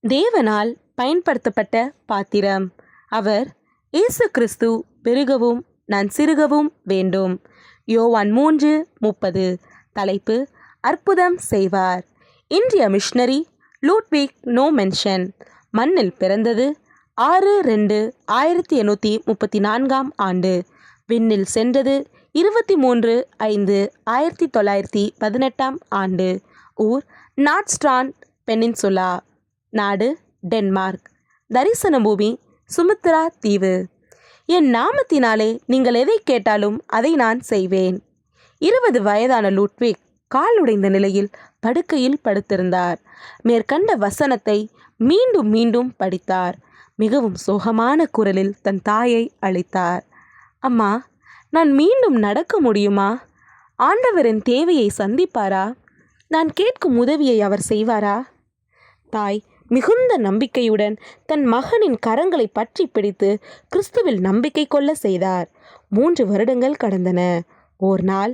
தேவனால் பயன்படுத்தப்பட்ட பாத்திரம். அவர் இயேசு கிறிஸ்து பெருகவும் நான் சிறுகவும் வேண்டும். யோவான் 3:30. தலைப்பு: அற்புதம் செய்வார். இந்திய மிஷனரி லூட்விக் நோமென்ஷன். மண்ணில் பிறந்தது 6/2/1834 ஆண்டு. விண்ணில் சென்றது 23/5/1918 ஆண்டு. ஊர் நாட்ஸ்ட்ராண்ட் பெனின்சுலா. நாடு டென்மார்க். தரிசன பூமி சுமித்ரா தீவு. என் நாமத்தினாலே நீங்கள் எதை கேட்டாலும் அதை நான் செய்வேன். 20 வயதான லூட்விக் கால் உடைந்த நிலையில் படுக்கையில் படுத்திருந்தார். மேற்கண்ட வசனத்தை மீண்டும் மீண்டும் படித்தார். மிகவும் சோகமான குரலில் தன் தாயை அழைத்தார். அம்மா, நான் மீண்டும் நடக்க முடியுமா? ஆண்டவரின் தேவையை சந்திப்பாரா? நான் கேட்கும் உதவியை அவர் செய்வாரா? தாய் மிகுந்த நம்பிக்கையுடன் தன் மகனின் கரங்களை பற்றி பிடித்து கிறிஸ்துவில் நம்பிக்கை கொள்ள செய்தார். 3 வருடங்கள் கடந்தன. ஓர் நாள்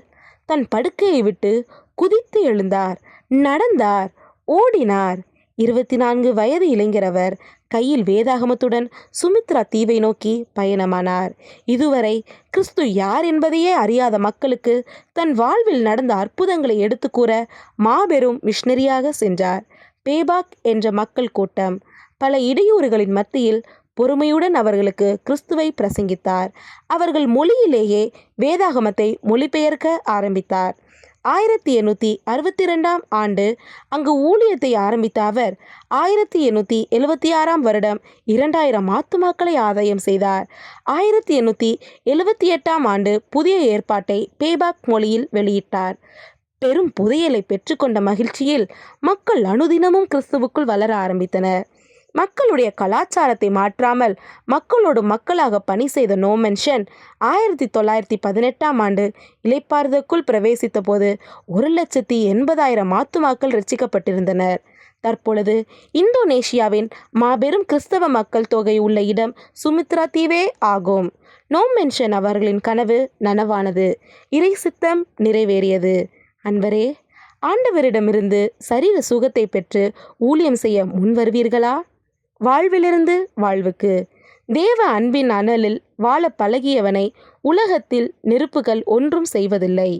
தன் படுக்கையை விட்டு குதித்து எழுந்தார். நடந்தார், ஓடினார். 24 வயது இளைஞரவர் கையில் வேதாகமத்துடன் சுமித்ரா தீவை நோக்கி பயணமானார். இதுவரை கிறிஸ்து யார் என்பதையே அறியாத மக்களுக்கு தன் வாழ்வில் நடந்த அற்புதங்களை எடுத்து கூற மாபெரும் மிஷனரியாக சென்றார். பேபாக் என்ற மக்கள் கூட்டம். பல இடையூறுகளின் மத்தியில் பொறுமையுடன் அவர்களுக்கு கிறிஸ்துவை பிரசங்கித்தார். அவர்கள் மொழியிலேயே வேதாகமத்தை மொழிபெயர்க்க ஆரம்பித்தார். 1862 ஆண்டு அங்கு ஊழியத்தை ஆரம்பித்த அவர் 1876 வருடம் 2000 ஆத்துமாக்களை ஆதாயம் செய்தார். 1878 ஆண்டு புதிய ஏற்பாட்டை பேபாக் மொழியில் வெளியிட்டார். பெரும் புதையலை பெற்றுக்கொண்ட மகிழ்ச்சியில் மக்கள் அனுதினமும் கிறிஸ்துவுக்குள் வளர ஆரம்பித்தனர். மக்களுடைய கலாச்சாரத்தை மாற்றாமல் மக்களோடு மக்களாக பணி செய்த நோமென்ஷன் 1918 ஆண்டு இளைப்பாறுதலுக்குள் பிரவேசித்த போது 1,80,000 ஆத்துமாக்கள் ரட்சிக்கப்பட்டிருந்தனர். தற்பொழுது இந்தோனேஷியாவின் மாபெரும் கிறிஸ்தவ மக்கள் தொகை உள்ள இடம் சுமித்ரா தீவே ஆகும். நோமென்ஷன் அவர்களின் கனவு நனவானது. இறை சித்தம் நிறைவேறியது. அன்பரே, ஆண்டவரிடமிருந்து சரீர சுகத்தை பெற்று ஊழியம் செய்ய முன்வருவீர்களா? வாழ்விலிருந்து வாழ்வுக்கு. தேவ அன்பின் அனலில் வாழ பழகியவனை உலகத்தில் நெருப்புகள் ஒன்றும் செய்வதில்லை.